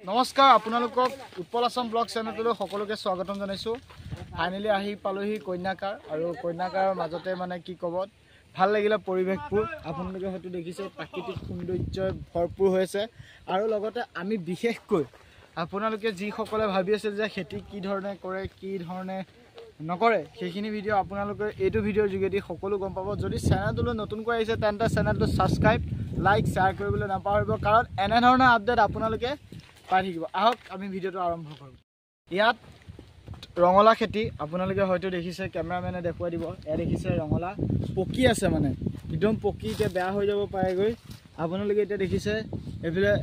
নমস্কাৰ আপোনালোকক উৎপল আছাম ব্লগ চেনেললৈ সকলোকে স্বাগতম জনাইছো। ফাইনালি আহি পালোহি কন্যাকাৰ আৰু কন্যাকাৰৰ মাজতে মানে কি ক'ব ভাল লাগিলে পৰিৱেশবোৰ আপোনালোকে হয়তো দেখিছে প্ৰাকৃতিক সৌন্দৰ্যই ভৰপূৰ হৈছে আৰু লগতে আমি বিশেষকৈ আপোনালোকে যিসকলে ভাবি আছে যে খেতি কি ধৰণে কৰে কি ধৰণে নকৰে সেইখিনি ভিডিঅ' আপোনালোকে এইটো ভিডিঅ'ৰ যোগেদি সকলো গম পাব। যদি চেনেলটোলৈ নতুনকৈ আহিছে তেন্তে চেনেলটো ছাবস্ক্ৰাইব লাইক শ্বেয়াৰ কৰিবলৈ নাপাহৰিব, কাৰণ এনে ধৰণৰ আপডেট আপোনালোকে পাই থাকিব। আহক আমি ভিডিঅ'টো আৰম্ভ কৰোঁ। ইয়াত ৰঙলা খেতি আপোনালোকে হয়তো দেখিছে, কেমেৰামেনে দেখুৱাই দিব। এয়া দেখিছে ৰঙলা পকি আছে, মানে একদম পকি এতিয়া বেয়া হৈ যাব পাৰেগৈ। আপোনালোকে এতিয়া দেখিছে এইফালে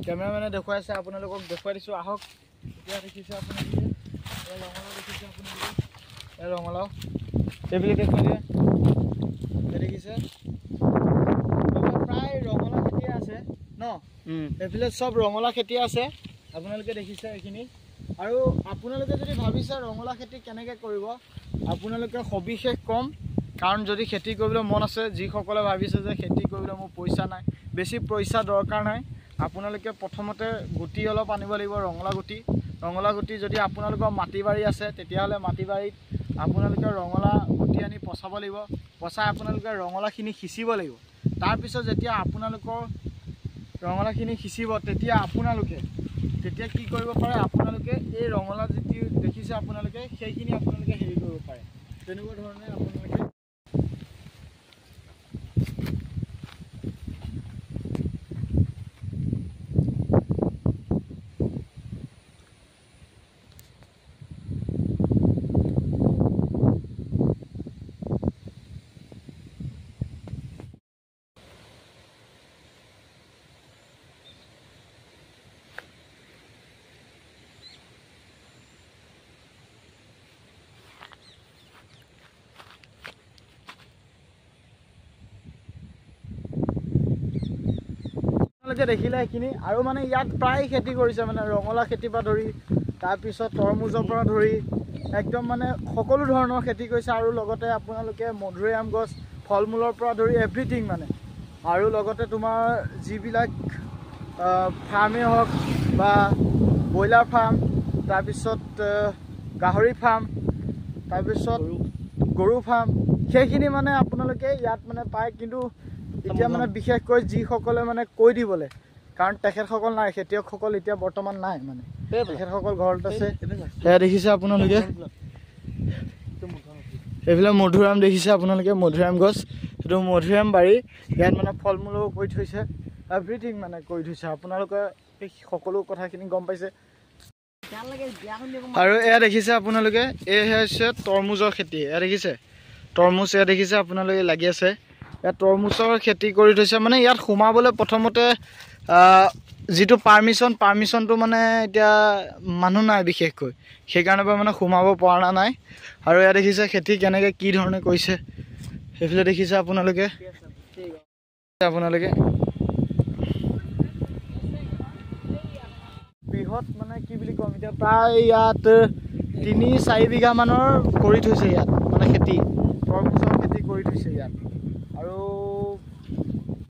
কেমেৰামেনে দেখুৱাই আছে, আপোনালোকক দেখুৱাই দিছোঁ। আহক এতিয়া দেখিছে আপোনালোকে ৰঙালাও দেখিছে, আপোনালোকে ৰঙালাও এইফালে দেখুৱাই দিয়ে দেখিছে প্ৰায় ৰঙালাও খেতি আছে ন, এইফালে চব ৰঙালাও খেতি আছে আপোনালোকে দেখিছে এইখিনি। আৰু আপোনালোকে যদি ভাবিছে ৰঙালাও খেতি কেনেকৈ কৰিব আপোনালোকে সবিশেষ কম, কাৰণ যদি খেতি কৰিবলৈ মন আছে, যিসকলে ভাবিছে যে খেতি কৰিবলৈ মোৰ পইচা নাই, বেছি পইচা দৰকাৰ নাই, আপোনালোকে প্ৰথমতে গুটি অলপ আনিব লাগিব। ৰঙালাও গুটি যদি আপোনালোকৰ মাটি বাৰী আছে তেতিয়াহ'লে মাটি বাৰীত আপোনালোকে ৰঙালাও গুটি আনি পচাব লাগিব। পচাই আপোনালোকে ৰঙালাওখিনি সিঁচিব লাগিব। তাৰপিছত যেতিয়া আপোনালোকৰ ৰঙালাওখিনি সিঁচিব তেতিয়া কি কৰিব পাৰে, আপোনালোকে এই ৰঙালাও যিটো দেখিছে আপোনালোকে সেইখিনি আপোনালোকে হেৰি কৰিব পাৰে। তেনেকুৱা ধৰণে আপোনালোকে দেখিলে এইখিনি। আৰু মানে ইয়াত প্ৰায় খেতি কৰিছে, মানে ৰঙালাও খেতিৰ পৰা ধৰি তাৰপিছত তৰমুজৰ পৰা ধৰি একদম মানে সকলো ধৰণৰ খেতি কৰিছে। আৰু লগতে আপোনালোকে মধুৰিআম গছ, ফল মূলৰ পৰা ধৰি এভৰিথিং মানে। আৰু লগতে তোমাৰ যিবিলাক ফাৰ্মেই হওক বা ব্ৰইলাৰ ফাৰ্ম, তাৰপিছত গাহৰি ফাৰ্ম, তাৰপিছত গৰু ফাৰ্ম, সেইখিনি মানে আপোনালোকে ইয়াত মানে পায়। কিন্তু এতিয়া মানে বিশেষকৈ যিসকলে মানে কৈ দিবলৈ, কাৰণ তেখেতসকল নাই, খেতিয়কসকল এতিয়া বৰ্তমান নাই, মানে তেখেতসকল ঘৰত আছে। সেয়া দেখিছে আপোনালোকে, এইবিলাক মধুৰিআম দেখিছে আপোনালোকে, মধুৰিআম গছ, সেইটো মধুৰিআম বাৰী। ইয়াত মানে ফল মূলো কৰি থৈছে, এভৰিথিং মানে কৰি থৈছে। আপোনালোকে এই সকলো কথাখিনি গম পাইছে। আৰু এয়া দেখিছে আপোনালোকে, এই হৈছে তৰমুজৰ খেতি। এয়া দেখিছে তৰমুজ, এয়া দেখিছে আপোনালোকে লাগি আছে। ইয়াত তৰমুজৰ খেতি কৰি থৈছে। মানে ইয়াত সোমাবলৈ প্ৰথমতে যিটো পাৰ্মিশ্যনটো মানে এতিয়া মানুহ নাই বিশেষকৈ, সেইকাৰণে পৰা মানে সোমাব পৰা নাই। আৰু ইয়াত দেখিছে খেতি কেনেকৈ কি ধৰণে কৰিছে, সেইফালে দেখিছে আপোনালোকে বৃহৎ মানে কি বুলি ক'ম, এতিয়া প্ৰায় ইয়াত 3-4 বিঘা মানৰ কৰি থৈছে ইয়াত মানে খেতি, তৰমুজৰ খেতি কৰি থৈছে ইয়াত। আৰু